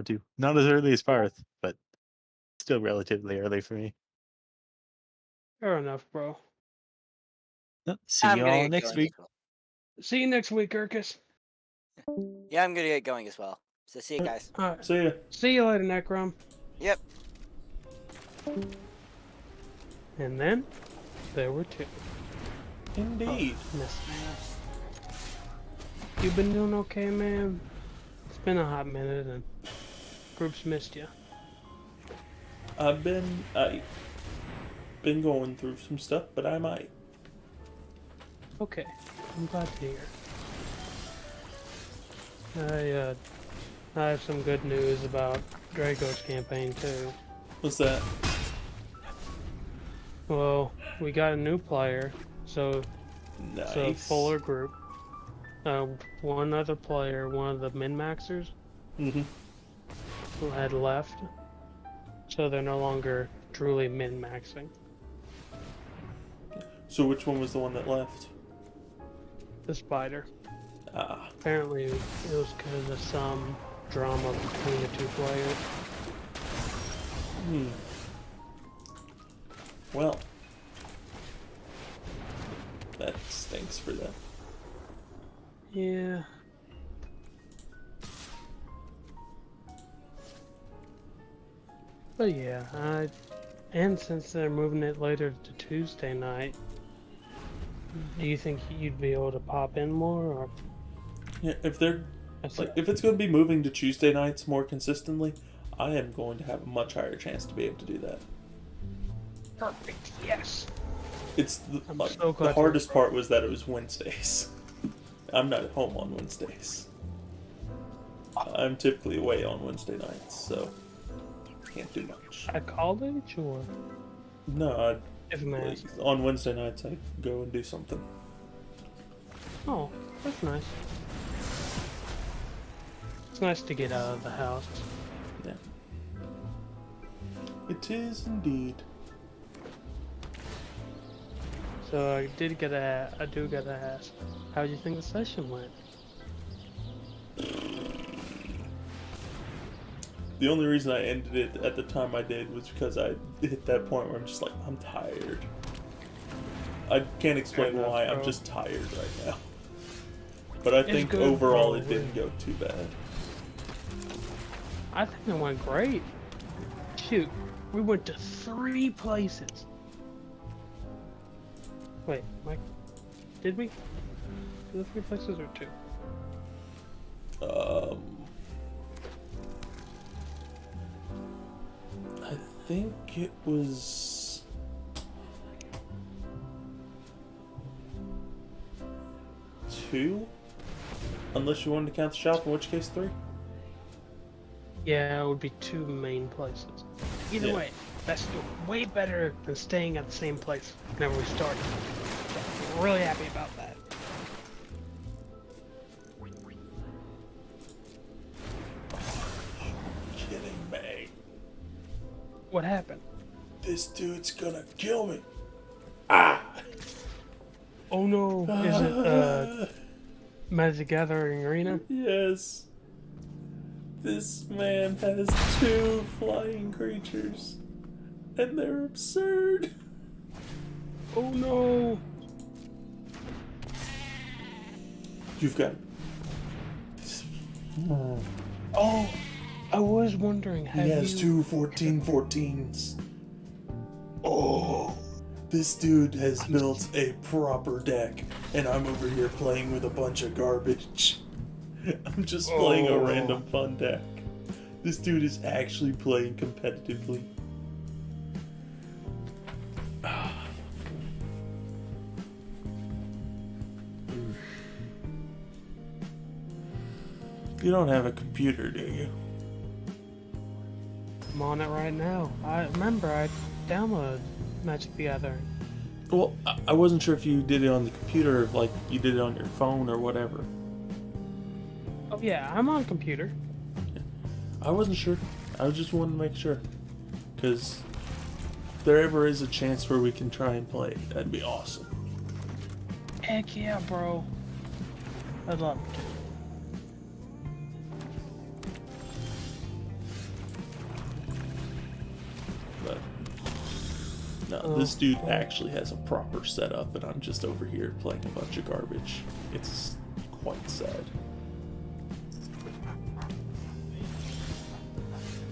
too. Not as early as Parth, but still relatively early for me. Fair enough, bro. See I'm you gonna all get next going as week. well. See you next week, Urkus. Yeah, I'm gonna get going as well. So see you guys. Alright. See ya. See you later, Necrom. Yep. And then there were two. Indeed. Miss man. You been doing okay, man? It's been a hot minute and group's missed you. I been going through some stuff, but I might. Okay, I'm glad to hear. I have some good news about Draco's campaign too. What's that? Well, we got a new player, so Nice. it's a fuller group. One other player, one of the min-maxers, Mm-hmm. who had left, so they're no longer truly min-maxing. So which one was the one that left? The spider. Ah. Apparently, it was because of some drama between the two players. Hmm. Well. That stinks for them. Yeah. But yeah, and since they're moving it later to Tuesday night, do you think you'd be able to pop in more, or? Yeah, if they're That's like, if it's going to be moving to Tuesday nights more consistently, I am going to have a much higher chance to be able to do that. perfect. Yes. It's the, I'm like so glad the to- hardest part was that it was Wednesdays. I'm not at home on Wednesdays. I'm typically away on Wednesday nights, so can't do much. At college, or No, if I'm like, asked? on Wednesday nights I go and do something. Oh, that's nice. It's nice to get out of the house. Yeah, it is indeed. So I do gotta ask, how do you think the session went? The only reason I ended it at the time I did was because I hit that point where I'm just like, I'm tired. I can't explain Fair enough, why, I'm bro. just tired right now. But I think good, overall bro. it didn't go too bad. I think it went great. Shoot, we went to 3 places. Wait, Mike, did we? Do the 3 places or 2? I think it was... two? Unless you wanted to count the shop, in which case 3? Yeah, it would be 2 main places. Either Yeah. way, that's way better than staying at the same place whenever we started. So, I'm really happy about that. Kidding me. What happened? This dude's gonna kill me. Ah! Oh no, is it Magic the Gathering Arena? Yes. This man has 2 flying creatures. And they're absurd. Oh no! You've got... Oh, I was wondering, He has 2 14/14s. Oh, This dude has built a proper deck, and I'm over here playing with a bunch of garbage. I'm just playing a Oh. random fun deck. This dude is actually playing competitively. You don't have a computer, do you? I'm on it right now. I remember I downloaded Magic the Gathering. Well, I wasn't sure if you did it on the computer, or if, like, you did it on your phone or whatever. Oh yeah, I'm on computer. I wasn't sure. I just wanted to make sure. Because if there ever is a chance where we can try and play, that'd be awesome. Heck yeah, bro. I'd love to. This dude actually has a proper setup, and I'm just over here playing a bunch of garbage. It's quite sad.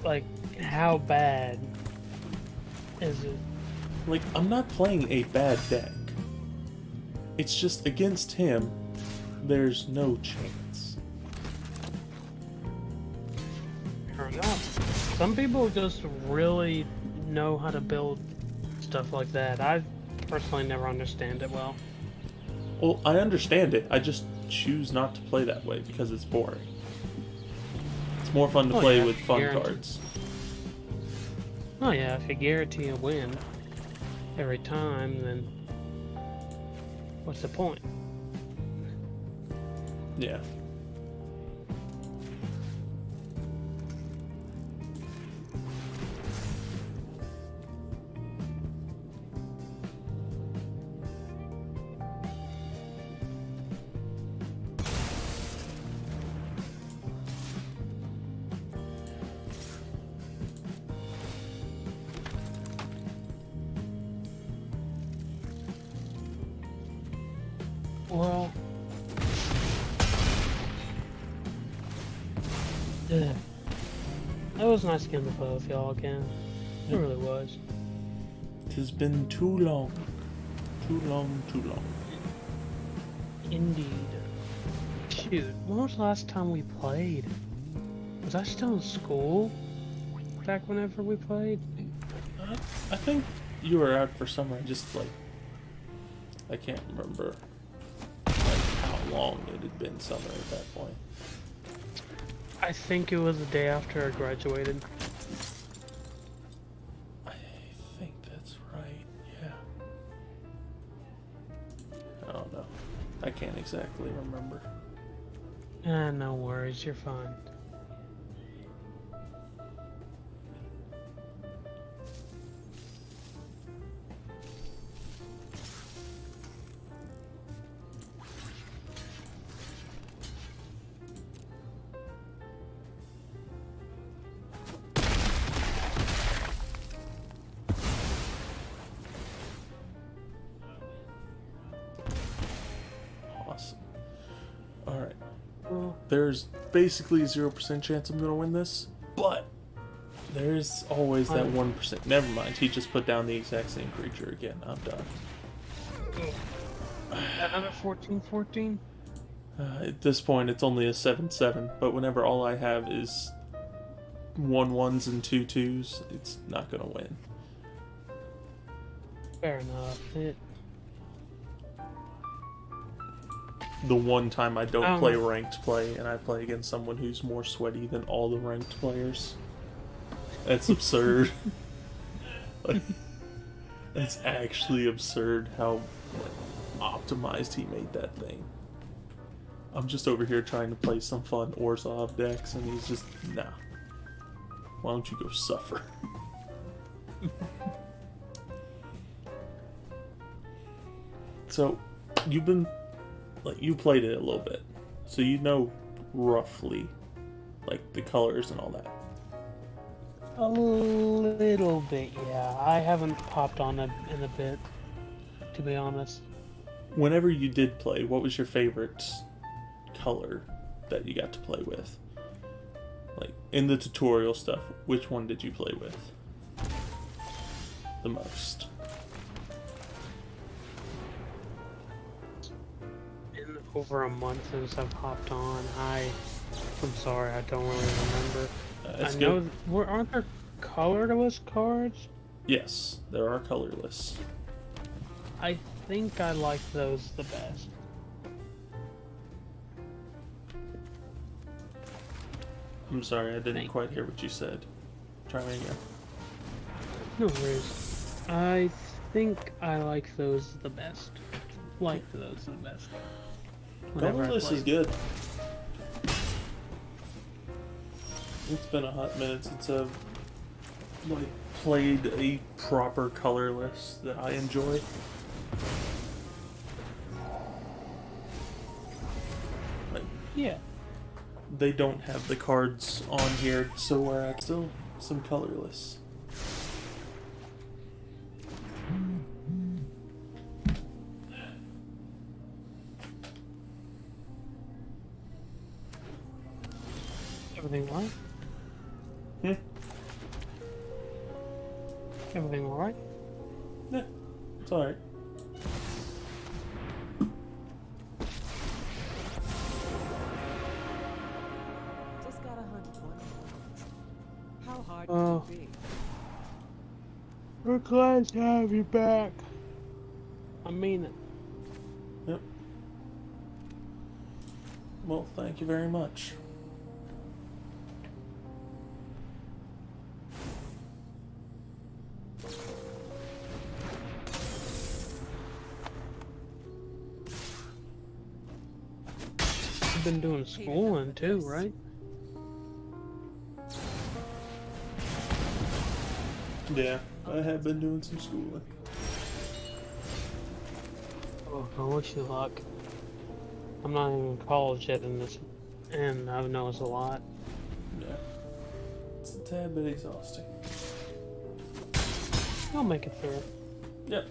Like, how bad is it? Like, I'm not playing a bad deck. It's just against him, there's no chance. Fair enough. Some people just really know how to build stuff like that. I personally never understand it well. Well, I understand it. I just choose not to play that way because it's boring. It's more fun to play with fun cards. Oh yeah, if you guarantee a win every time, then what's the point? Yeah. Well, yeah. That was nice getting to play with y'all again. It really was. It has been too long. Too long, too long. Indeed. Shoot, when was the last time we played? Was I still in school back whenever we played? I think you were out for summer. I can't remember how long it had been summer at that point. I think it was the day after I graduated. I think that's right, yeah. I don't know. I can't exactly remember. No worries, you're fine. Awesome. Alright. Well, There's basically a 0% chance I'm gonna win this, but there's always that 1%. Never mind, he just put down the exact same creature again. I'm done. another 14-14? At this point, it's only a 7-7, but whenever all I have is 1-1s and 2-2s, it's not gonna win. Fair enough. The one time I don't Oh. play ranked play, and I play against someone who's more sweaty than all the ranked players. That's absurd. Like, that's actually absurd how optimized he made that thing. I'm just over here trying to play some fun Orzhov decks, and he's just, nah. Why don't you go suffer? So, you've been, you played it a little bit, so you know roughly, the colors and all that. A little bit, yeah. I haven't popped on it in a bit, to be honest. Whenever you did play, what was your favorite color that you got to play with? In the tutorial stuff, which one did you play with the most? Been over a month since I've hopped on. I'm sorry, I don't really remember. That's I good. know, aren't there colorless cards? Yes, there are colorless. I think I like those the best. I'm sorry, I didn't quite hear what you said. Try me again. No worries. I think I like those the best. Like those the best. Whenever I Colorless play. is good. It's been a hot minute since I've played a proper colorless that I enjoy. Yeah. They don't have the cards on here, so still some colorless. Everything all right? Hmm? Everything all right? Yeah, it's alright. Just gotta hunt one more. How hard Oh. can it be? We're glad to have you back. I mean it. Yep. Well, thank you very much. You've been doing schooling too, right? Yeah, I have been doing some schooling. Oh, I wish you luck. I'm not even in college yet in this, and I've noticed a lot. Yeah. It's a tad bit exhausting. I'll make it through. Yep.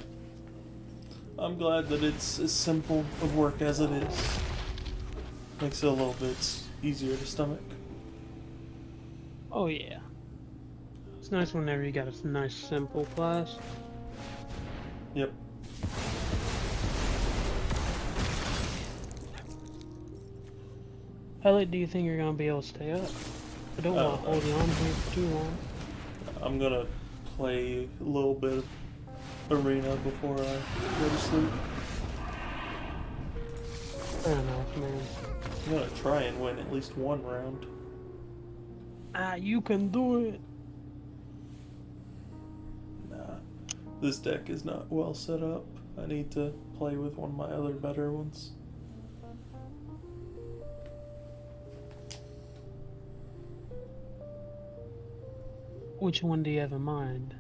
I'm glad that it's as simple of work as it is. Makes it a little bit easier to stomach. Oh yeah. It's nice whenever you got a nice simple class. Yep. How late do you think you're gonna be able to stay up? I don't want to hold you on here for too long. I'm gonna play a little bit of Arena before I go to sleep. Fair enough, man. I'm gonna try and win at least one round. Ah, you can do it. Nah. This deck is not well set up. I need to play with one of my other better ones. Which one do you have in mind?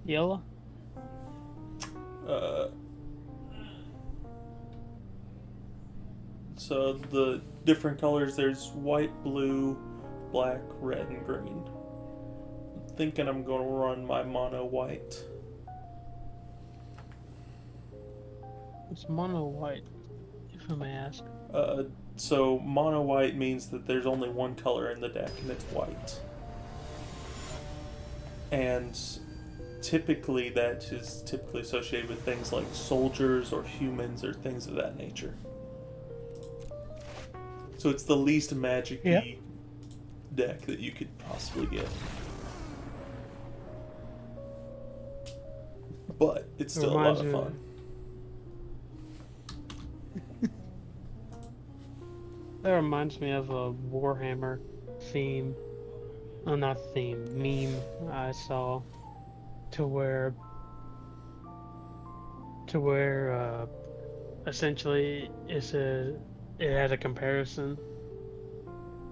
Yellow? So the different colors, there's white, blue, black, red, and green. I'm thinking I'm going to run my mono white. It's mono white, if I may ask. So mono white means that there's only one color in the deck, and it's white. And typically that is typically associated with things like soldiers or humans or things of that nature. So it's the least magic-y deck that you could possibly get. But it's still a lot of fun. That reminds me of a Warhammer theme. Oh, not theme, meme I saw. To where essentially it had a comparison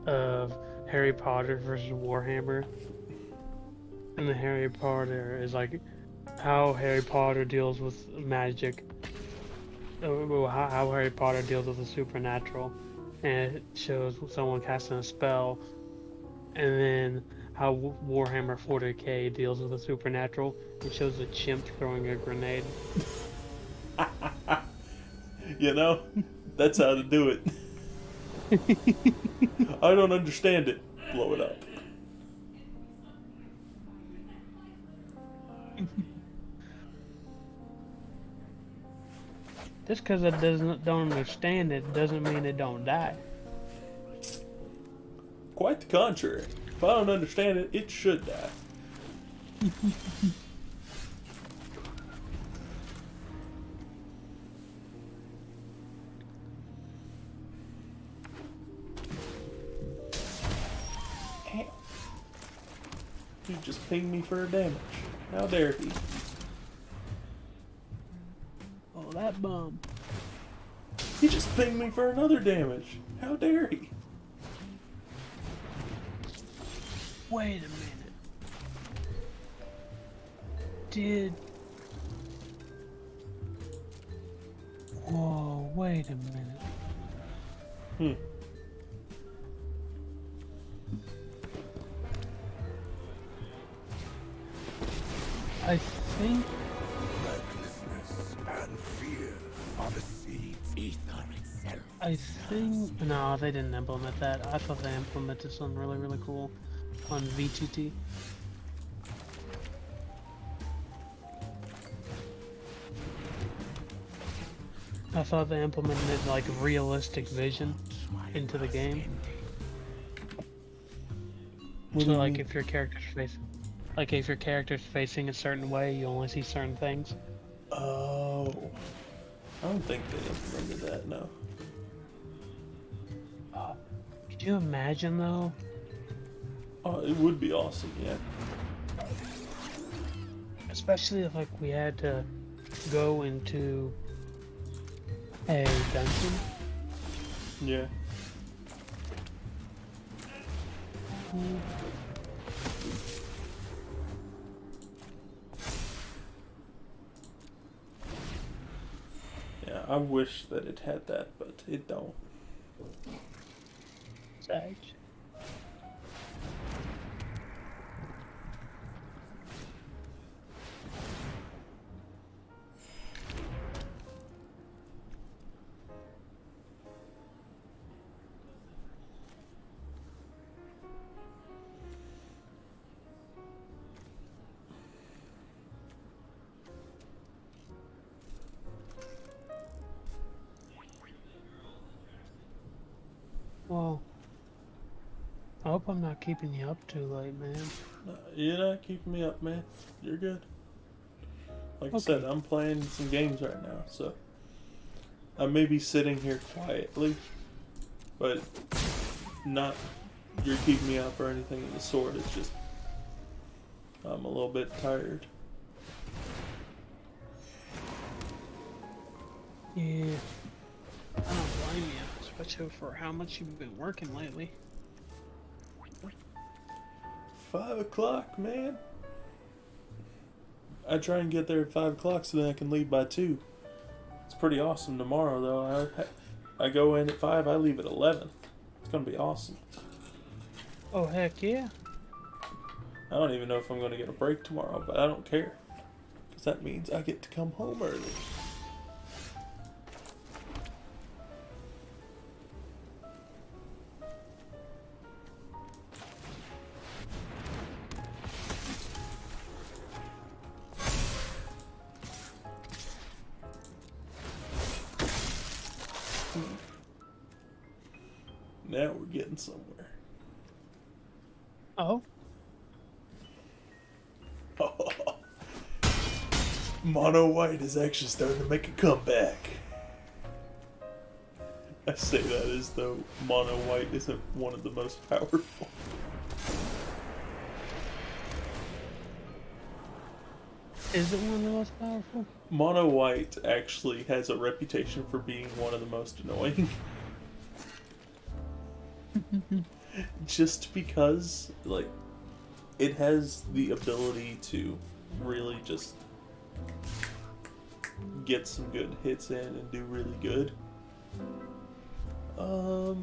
of Harry Potter versus Warhammer, and the Harry Potter is like how Harry Potter deals with magic, how Harry Potter deals with the supernatural, and it shows someone casting a spell, and then how Warhammer 40k deals with the supernatural. It shows a chimp throwing a grenade. You know, that's how to do it. I don't understand it. Blow it up. Just because it don't understand it doesn't mean it don't die. Quite the contrary. If I don't understand it, it should die. He just pinged me for a damage. How dare he? Oh, that bum. He just pinged me for another damage. How dare he? Wait a minute. Did... Whoa, wait a minute. I think... Recklessness and fear are the seeds ether itself. I think no, they didn't implement that. I thought they implemented something really, really cool on VTT. I thought they implemented like realistic vision into the game. What do So you like mean? if your character's facing a certain way, you only see certain things. Oh, I don't think they implemented that. No. Could you imagine though? Oh, it would be awesome. Yeah. Especially if like we had to go into a dungeon. Yeah. Yeah, I wish that it had that, but it don't. Sag. Well, I hope I'm not keeping you up too late, man. You're not keeping me up, man. You're good. Like I Okay. said, I'm playing some games right now, so I may be sitting here quietly, but not you're keeping me up or anything of the sort. It's just I'm a little bit tired. Yeah. I don't blame you, especially for how much you've been working lately. 5 o'clock, man. I try and get there at 5 o'clock so then I can leave by 2. It's pretty awesome tomorrow, though. I go in at 5, I leave at 11. It's gonna be awesome. Oh, heck yeah. I don't even know if I'm gonna get a break tomorrow, but I don't care. Because that means I get to come home early. Now we're getting somewhere. Oh? Mono White is actually starting to make a comeback. I say that as though Mono White isn't one of the most powerful. Is it one of the most powerful? Mono White actually has a reputation for being one of the most annoying. Just because, like, it has the ability to really just get some good hits in and do really good. I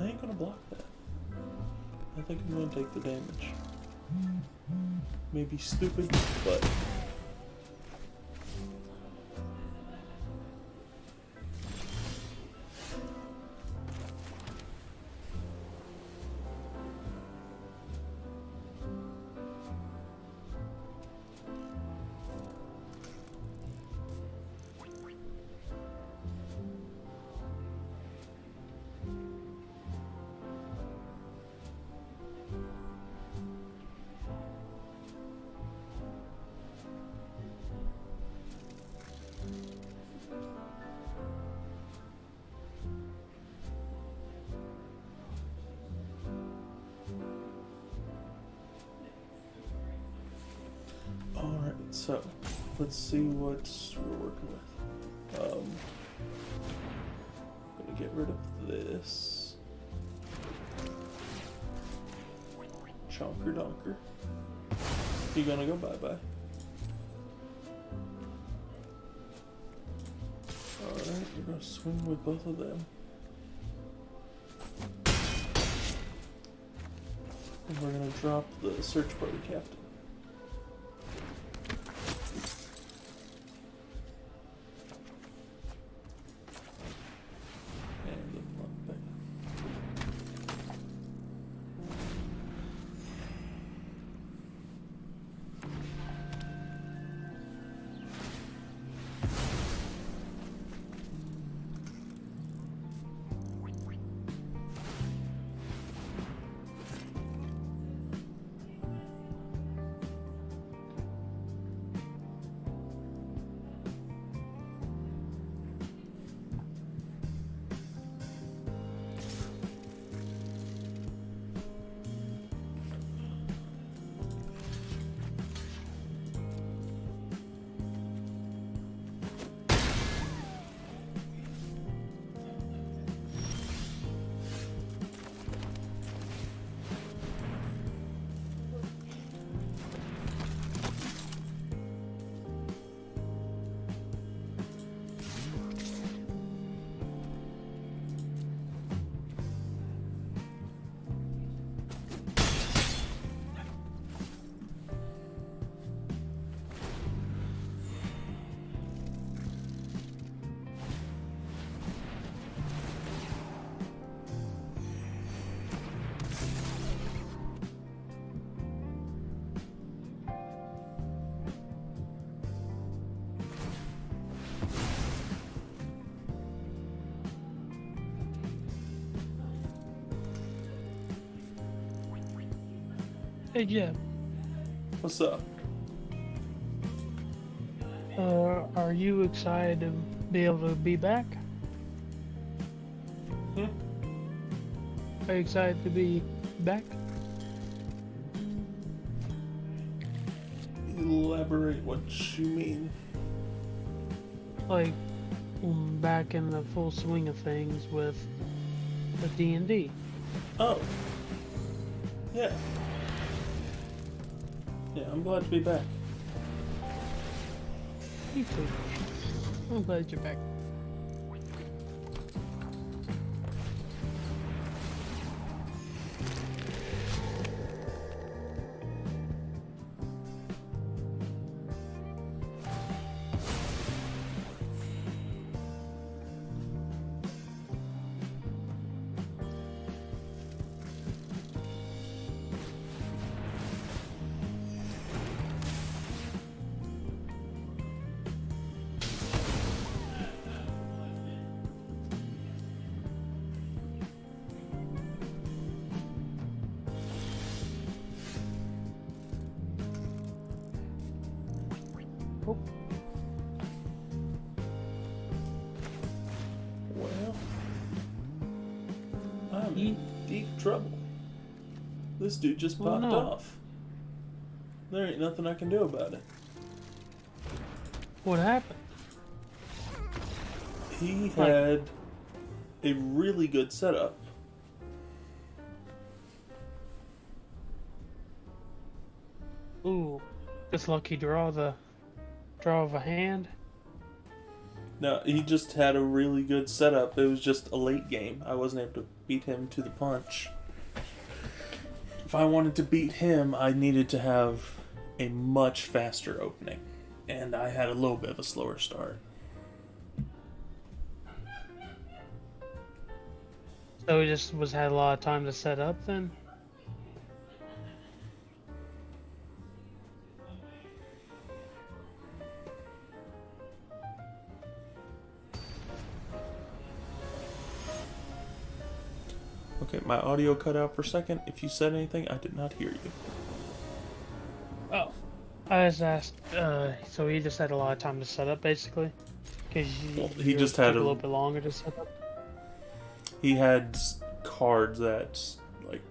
ain't gonna block that. I think I'm gonna take the damage. Maybe stupid, but alright, so let's see what we're working with. Gonna get rid of this. Chonker Donker. You gonna go bye-bye. Alright, we're gonna swing with both of them. And we're gonna drop the search party captain. And the Muppet. Hey Jeb, What's up? are you excited to be able to be back? Hmm? Are you excited to be back? Elaborate what you mean. Like, back in the full swing of things with the D&D. Oh. Yeah. Yeah, I'm glad to be back. Me too. I'm glad you're back. Oh, Well, I'm in deep trouble. This dude just Oh, popped no. off. There ain't nothing I can do about it. what happened? He had a really good setup. Ooh, just lucky draw of a hand. No, he just had a really good setup. It was just a late game. I wasn't able to beat him to the punch. If I wanted to beat him, I needed to have a much faster opening. And I had a little bit of a slower start. So he just had a lot of time to set up then? Okay, my audio cut out for a second. If you said anything, I did not hear you. Oh. I just asked, so he just had a lot of time to set up basically? Because Well, he just had took a a- little bit longer to set up? He had cards that, like,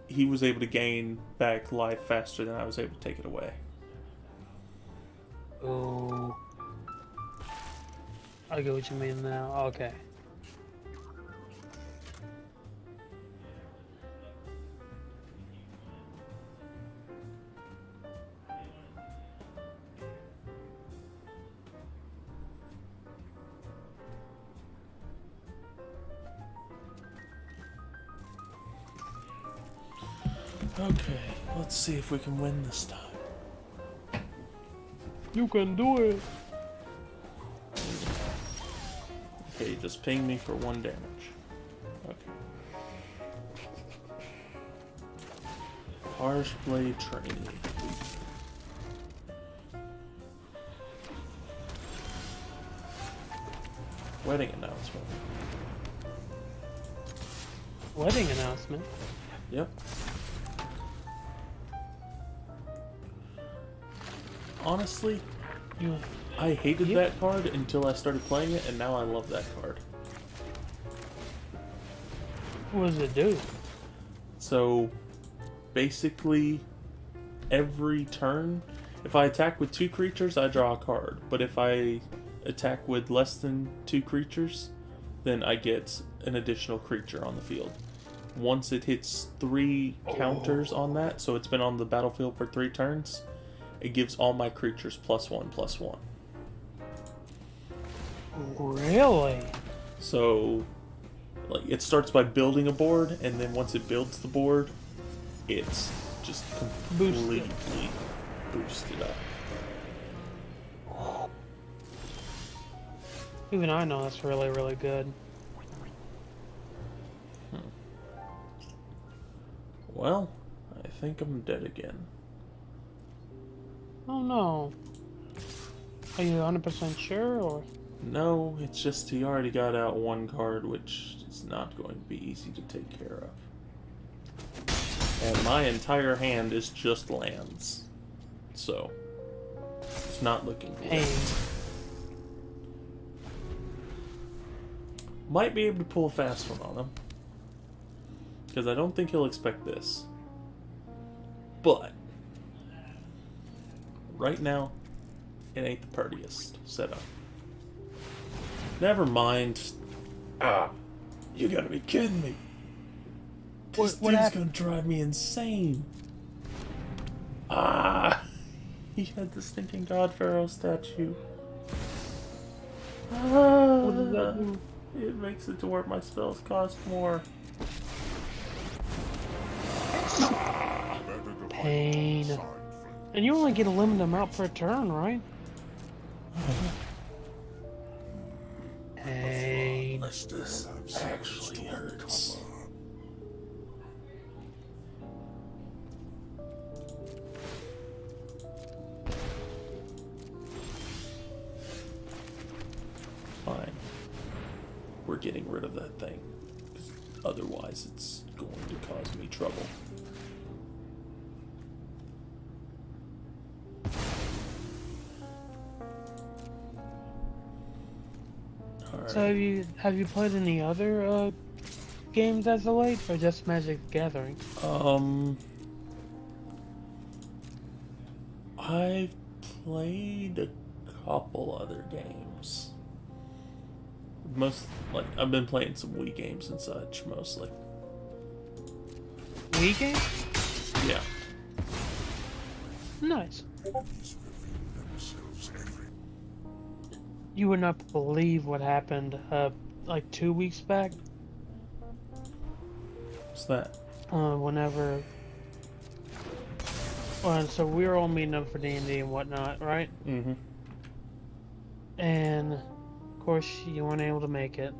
he was able to gain back life faster than I was able to take it away. Oh. I get what you mean now. Okay. Okay, let's see if we can win this time. You can do it. Okay, just ping me for 1 damage. Okay. Harsh Blade Training. Wedding announcement. Wedding announcement. Yep. Honestly, You. I hated that card until I started playing it, and now I love that card. What does it do? So, basically, every turn, if I attack with 2 creatures, I draw a card. But if I attack with less than 2 creatures, then I get an additional creature on the field. Once it hits 3 counters on that, so it's been on the battlefield for 3 turns, it gives all my creatures +1/+1. Really? So, like, it starts by building a board, and then once it builds the board, it's just completely boosted up. Even I know that's really, really good. Well, I think I'm dead again. Oh no. Are you 100% sure, or? No, it's just he already got out 1 card, which is not going to be easy to take care of. And my entire hand is just lands. So, it's not looking good. Pain. Might be able to pull a fast one on him. Because I don't think he'll expect this. But, right now, it ain't the prettiest setup. Never mind. You gotta be kidding me. This What dude's happened? gonna drive me insane. He had the stinking God Pharaoh statue. What does that do? It makes it to where my spells cost more. Pain. And you only get a limited amount per turn, right? Pain. This actually hurts. Fine. We're getting rid of that thing. 'Cause otherwise, it's going to cause me trouble. So have you played any other games as of late, or just Magic the Gathering? I've played a couple other games. I've been playing some Wii games and such, mostly. Wii game? Yeah. Nice. You would not believe what happened, like 2 weeks back. What's that? Whenever. So we were all meeting up for D&D and whatnot, right? Mm-hmm. And of course you weren't able to make it,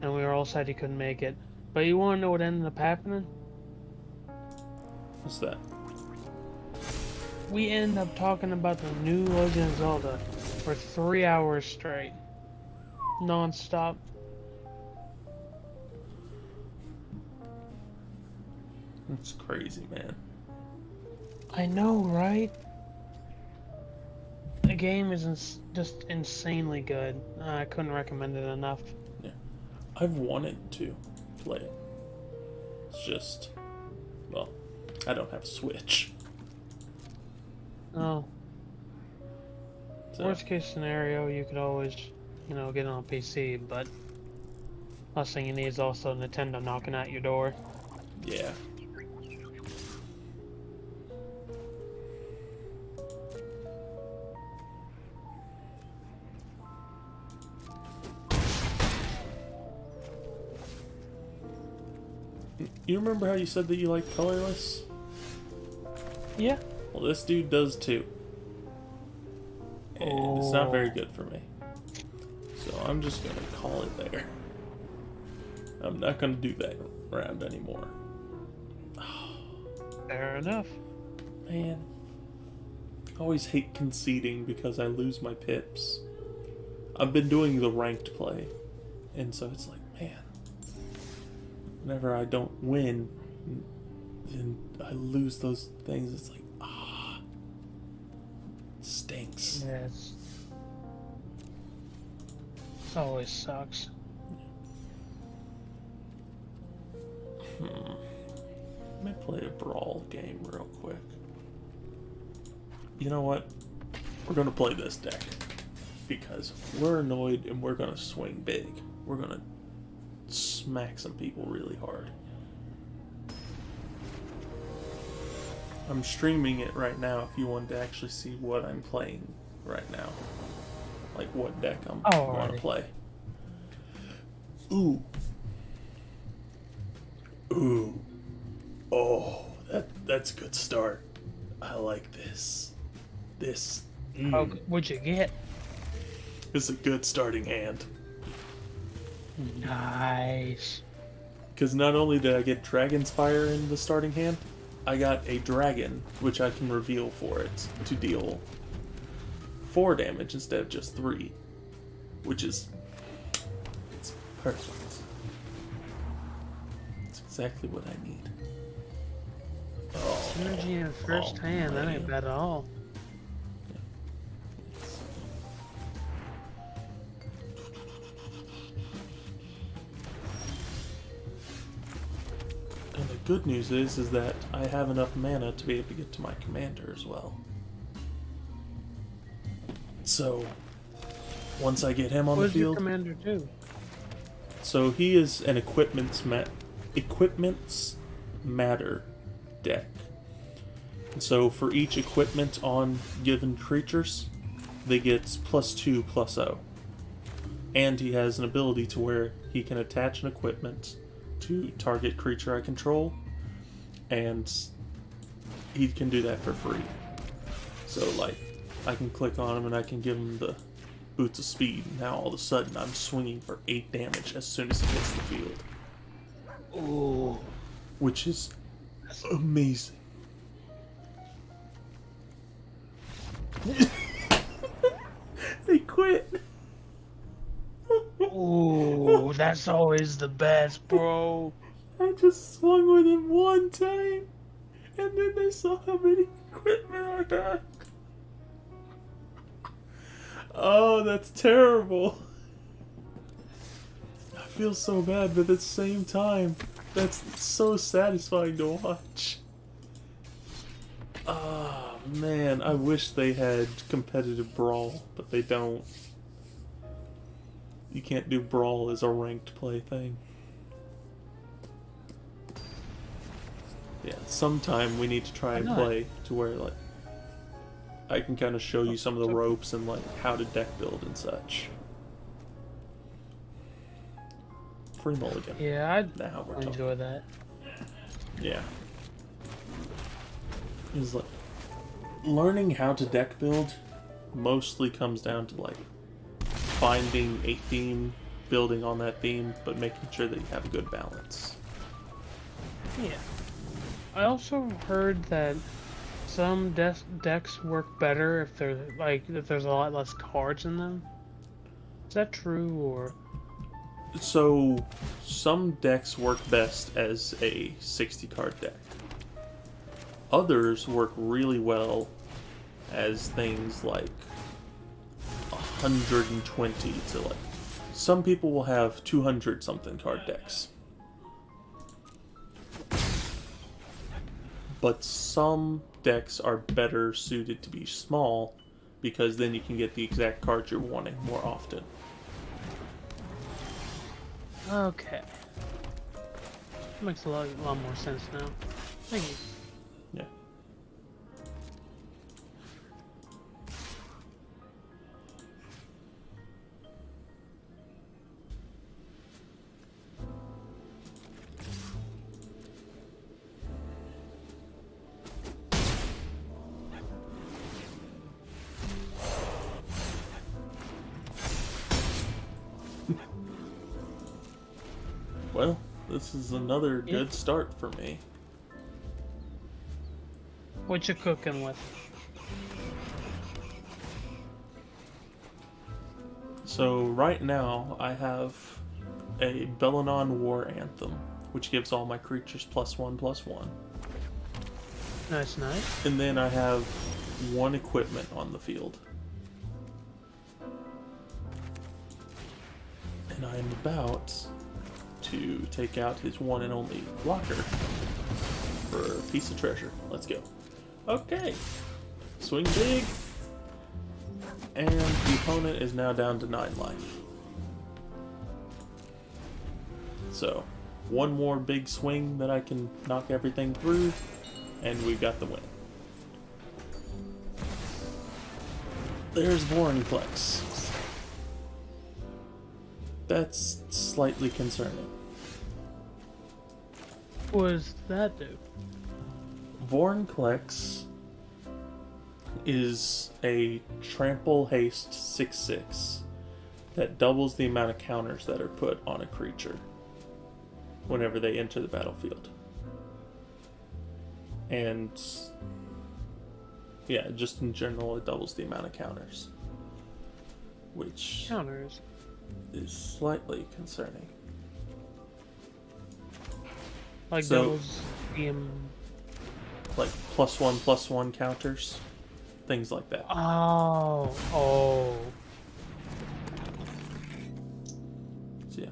and we were all sad you couldn't make it. But you want to know what ended up happening? What's that? We ended up talking about the new Legend of Zelda for 3 hours straight, non-stop. That's crazy, man. I know, right? The game is just insanely good. I couldn't recommend it enough. Yeah. I've wanted to play it. It's just, well, I don't have a Switch. Oh. So, Worst case scenario, you could always, get it on PC, but last thing you need is also Nintendo knocking at your door. yeah. You remember how you said that you like colorless? Yeah. Well, this dude does too. And it's not very good for me. So I'm just gonna call it there. I'm not gonna do that round anymore. Fair enough. Man. I always hate conceding because I lose my pips. I've been doing the ranked play. And so it's like, man. Whenever I don't win, then I lose those things. It's like, stinks. Yes. Always sucks. Let me play a brawl game real quick. You know what? We're gonna play this deck because we're annoyed and we're gonna swing big. We're gonna smack some people really hard. I'm streaming it right now if you want to actually see what I'm playing right now. Like what deck I'm going to play. Ooh. Ooh. Oh, that's a good start. I like this. This. What'd you get? It's a good starting hand. Nice. Because not only did I get Dragon's Fire in the starting hand, I got a dragon, which I can reveal for it to deal 4 damage instead of just 3. Which is... it's perfect. It's exactly what I need. Oh, Synergy in first hand, that ain't bad at all. And the good news is that I have enough mana to be able to get to my commander as well. So, once I get him on the What does your field... commander do? So he is an equipments matter deck. And so for each equipment on given creatures, they get +2/+0. And he has an ability to where he can attach an equipment to target creature I control, and he can do that for free. So like, I can click on him and I can give him the Boots of Speed. Now all of a sudden I'm swinging for 8 damage as soon as he hits the field. Ooh. Which is amazing. They quit. Ooh, that's always the best, bro. I just swung with him one time, and then they saw how many equipment I had. Oh, that's terrible. I feel so bad, but at the same time, that's so satisfying to watch. Ah, man, I wish they had competitive brawl, but they don't. You can't do brawl as a ranked play thing. Yeah, sometime we need to try and play to where, like, I can kind of show you some of the ropes and, like, how to deck build and such. Free mulligan. Yeah, I'd Now we're talking. enjoy that. Yeah. It's like, learning how to deck build mostly comes down to, like, finding a theme, building on that theme, but making sure that you have a good balance. Yeah. I also heard that some decks work better if they're if there's a lot less cards in them. Is that true, or? So, some decks work best as a 60-card deck. Others work really well as things like 120 to, like, some people will have 200 something card decks. But some decks are better suited to be small, because then you can get the exact cards you're wanting more often. Okay. Makes a lot more sense now. Thank you. Yeah. Well, this is another Yeah. good start for me. What you cooking with? So right now I have a Belanon War Anthem, which gives all my creatures +1/+1. Nice, nice. And then I have one equipment on the field. And I am about to take out his one and only blocker for a piece of treasure. Let's go. Okay. Swing big. And the opponent is now down to 9 life. So, one more big swing that I can knock everything through, and we've got the win. There's Vorinclex. That's slightly concerning. What does that do? Vorinclex is a trample haste 6/6 that doubles the amount of counters that are put on a creature whenever they enter the battlefield. And yeah, just in general, it doubles the amount of counters, which Counters. is slightly concerning. Like So- doubles the Like +1/+1 counters, things like that. Oh. Oh. So yeah.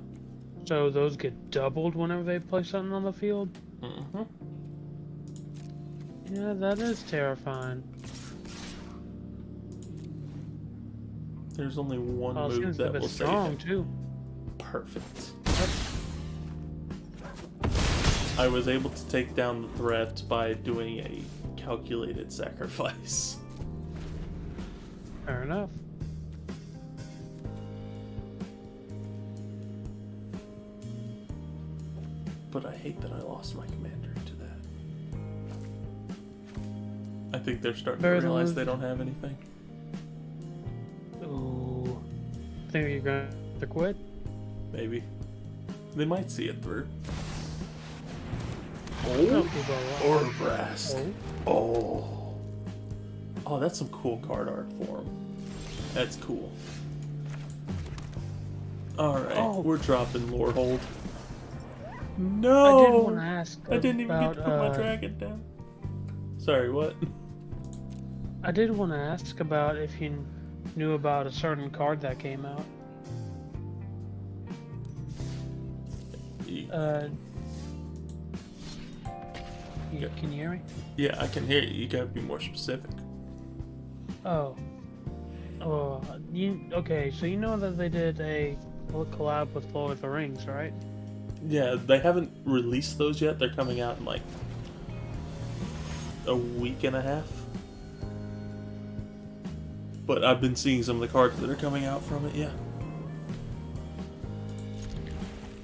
So those get doubled whenever they play something on the field? Mm-hmm. Yeah, that is terrifying. There's only one Oh, it move seems a that bit will save strong him. too. Perfect. I was able to take down the threat by doing a calculated sacrifice. Fair enough. But I hate that I lost my commander to that. I think they're starting Better to than realize lose. they don't have anything. Ooh. Think you're going to quit? Maybe. They might see it through. No, Oh, people or are Brask. Oh. Oh. Oh, that's some cool card art for him. That's cool. Alright, Oh. we're dropping Lore Hold. I No! did want to ask I didn't even get to put my about, dragon down. Sorry, what? I did want to ask about if you knew about a certain card that came out. Can you hear me? Yeah, I can hear you. You gotta be more specific. Oh. Oh, okay, so you know that they did a collab with Lord of the Rings, right? Yeah, they haven't released those yet. They're coming out in like a week and a half. But I've been seeing some of the cards that are coming out from it, yeah.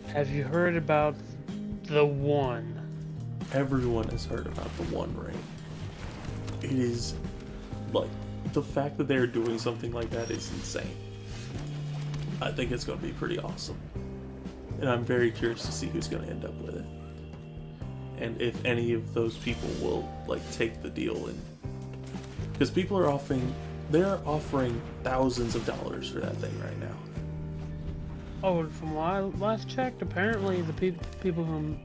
Have you heard about the One? Everyone has heard about the One Ring. It is, like, the fact that they're doing something like that is insane. I think it's going to be pretty awesome. And I'm very curious to see who's going to end up with it. And if any of those people will, like, take the deal. And because people are they're offering thousands of dollars for that thing right now. Oh, from what I last checked, apparently the people from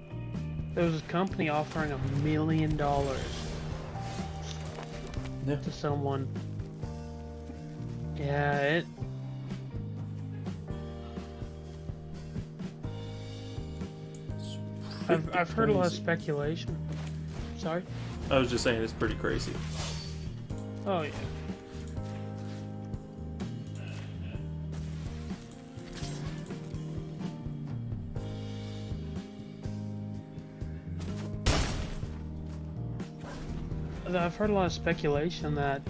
there was a company offering $1 million Yeah. to someone. Yeah, I've heard a lot of speculation. Sorry. I was just saying it's pretty crazy. Oh yeah. I've heard a lot of speculation that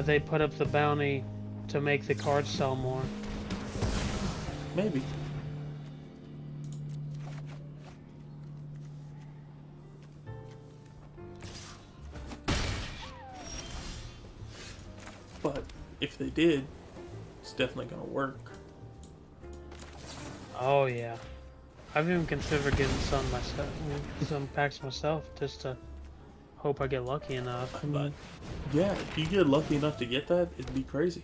they put up the bounty to make the cards sell more. Maybe. But if they did, it's definitely gonna work. Oh yeah. I've even considered getting some packs myself, just to hope I get lucky enough. I mean, yeah, if you get lucky enough to get that, it'd be crazy.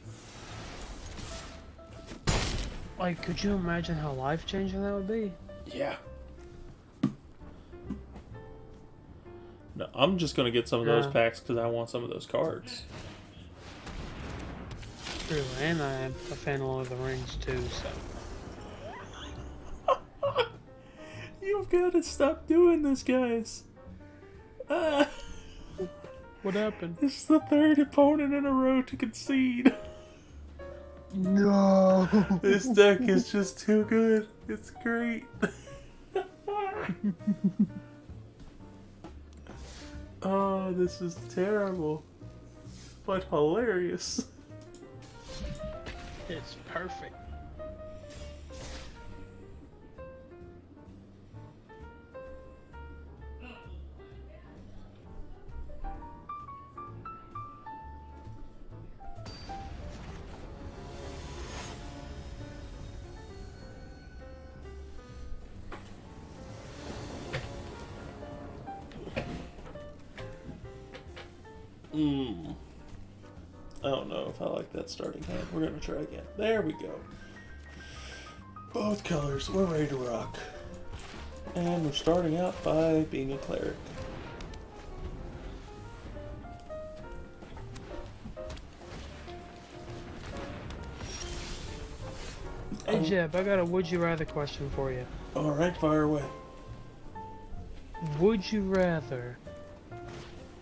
Like, could you imagine how life-changing that would be? Yeah. No, I'm just gonna get some of those Yeah. packs because I want some of those cards. True, and I am a fan of Lord of the Rings too, so. You've got to stop doing this, guys. What happened? It's the third opponent in a row to concede. No! This deck is just too good. It's great. Oh, this is terrible. But hilarious. It's perfect. I don't know if I like that starting hand. We're gonna try again. There we go. Both colors. We're ready to rock. And we're starting out by being a cleric. Hey Jeb, I got a would you rather question for you. Alright, fire away. Would you rather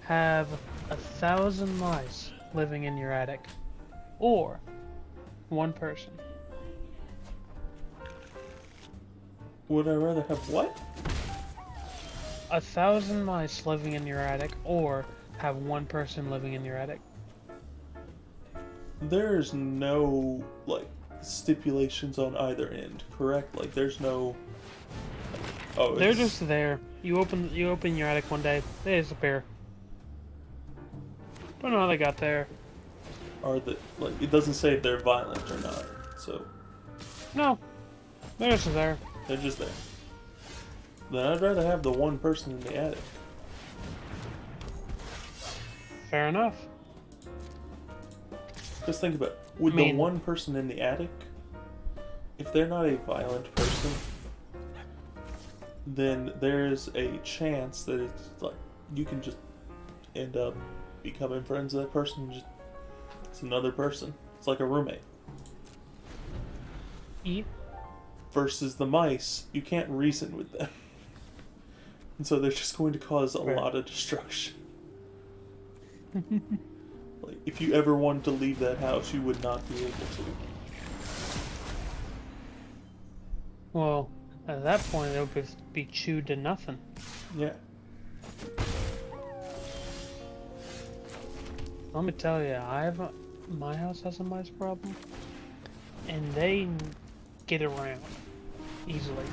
have 1,000 mice living in your attic, or one person? Would I rather have what? 1,000 mice living in your attic, or have one person living in your attic? There's no, like, stipulations on either end, correct? Like, there's no... Oh, They're it's... just there. You open your attic one day, they disappear. Don't know how they got there. Are the... Like, it doesn't say if they're violent or not, so... No, they're just there. They're just there. Then I'd rather have the one person in the attic. Fair enough. Just think about it. Would the one person in the attic, if they're not a violent person, then there's a chance that it's like you can just end up becoming friends with that person. Just it's another person. It's like a roommate. Eat. Versus the mice, you can't reason with them, and so they're just going to cause a lot of destruction. Like, if you ever wanted to leave that house, you would not be able to. Well, at that point, it would be chewed to nothing. Yeah. Let me tell you, my house has a mice problem, and they get around easily.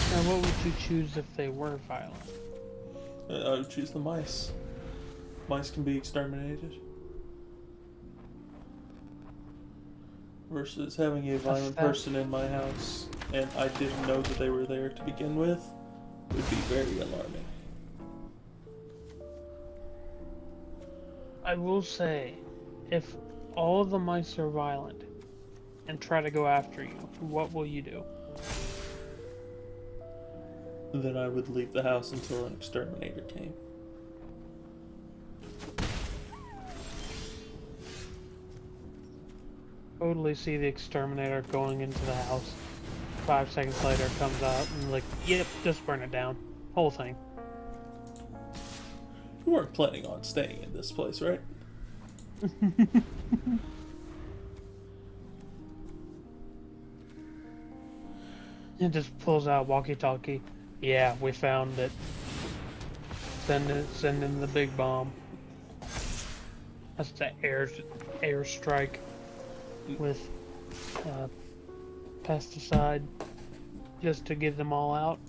Now, what would you choose if they were violent? I would choose the mice. Mice can be exterminated. Versus having a violent person in my house, and I didn't know that they were there to begin with, would be very alarming. I will say, if all of the mice are violent and try to go after you, what will you do? Then I would leave the house until an exterminator came. Totally see the exterminator going into the house. 5 seconds later, comes out and like, yep, just burn it down. Whole thing. You weren't planning on staying in this place, right? It just pulls out walkie-talkie. Yeah, we found it. Send in the big bomb. That's the air strike with pesticide just to get them all out.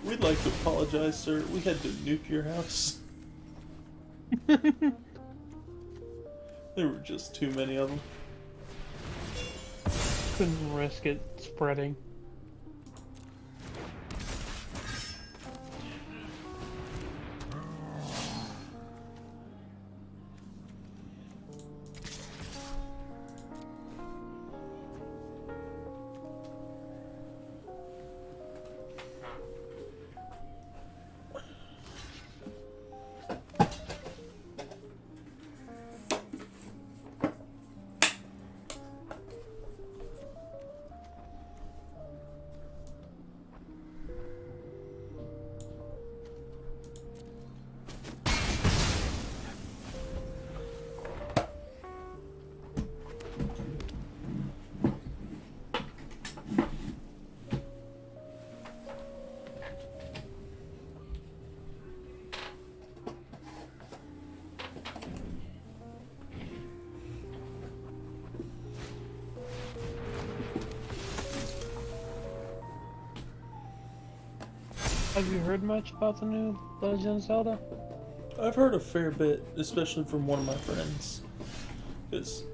We'd like to apologize, sir. We had to nuke your house. There were just too many of them. Couldn't risk it spreading. Have you heard much about the new Legend of Zelda? I've heard a fair bit, especially from one of my friends. Because,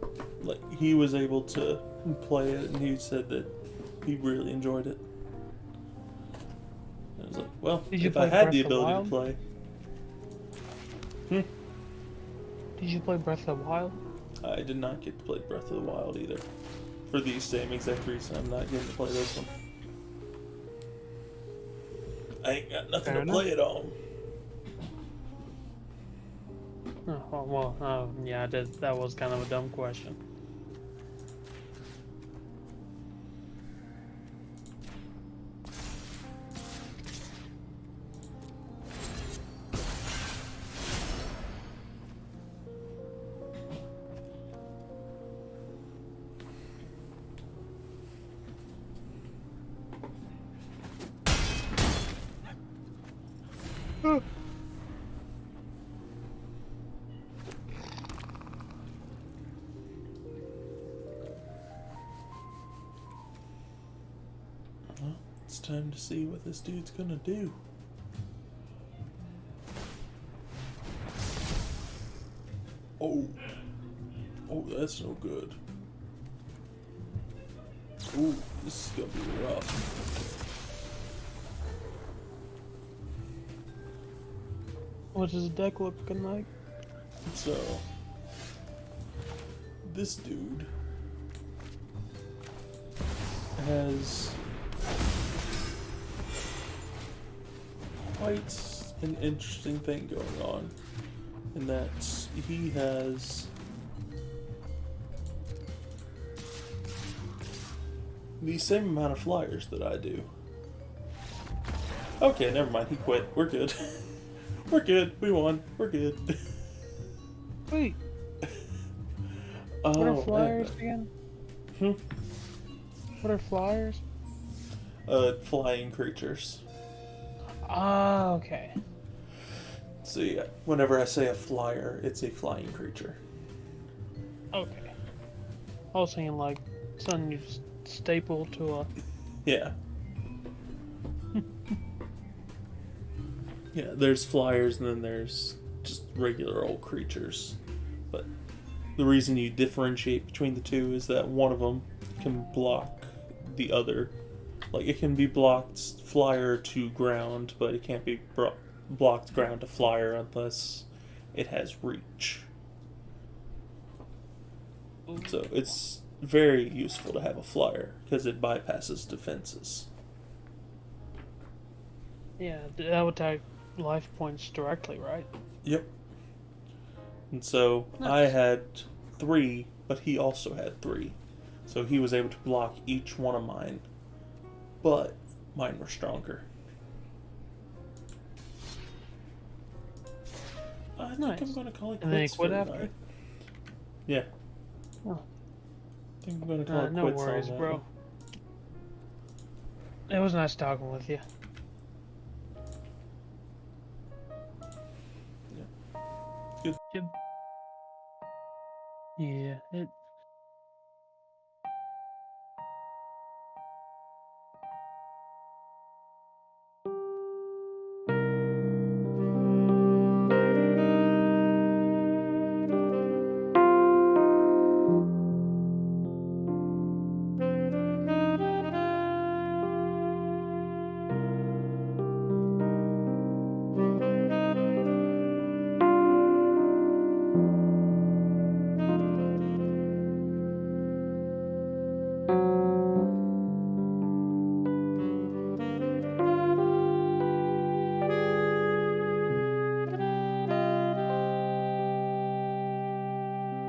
like, he was able to play it, and he said that he really enjoyed it. I was like, well, Did you if I play had Breath the of the ability Wild? to play. Did you play Breath of the Wild? I did not get to play Breath of the Wild either. For the same exact reason, I'm not getting to play this one. I ain't got nothing Fair to play it on. Oh, well, yeah, that was kind of a dumb question. Well, it's time to see what this dude's gonna do. Oh. Oh, that's no good. Ooh, this is gonna be rough. What is the deck looking like? So, this dude has quite an interesting thing going on, in that he has the same amount of flyers that I do. Okay, never mind, he quit. We're good. We're good. We won. We're good. Wait, Oh, what are flyers and, again? hmm? What are flyers? Flying creatures. Ah, okay. So yeah, whenever I say a flyer, it's a flying creature. Okay. I was thinking like something you just staple to a. Yeah. Yeah, there's flyers and then there's just regular old creatures. But the reason you differentiate between the two is that one of them can block the other. Like, it can be blocked flyer to ground, but it can't be blocked ground to flyer unless it has reach. So it's very useful to have a flyer because it bypasses defenses. Yeah, that would take life points directly, right? Yep. And so I had 3, but he also had 3. So he was able to block each one of mine, but mine were stronger. I think Nice. I'm going to call it And then he quits quit for after? tonight. Yeah. Oh. I think I'm going to call it No quits worries, on that bro. one. It was nice talking with you. Good. Yeah, it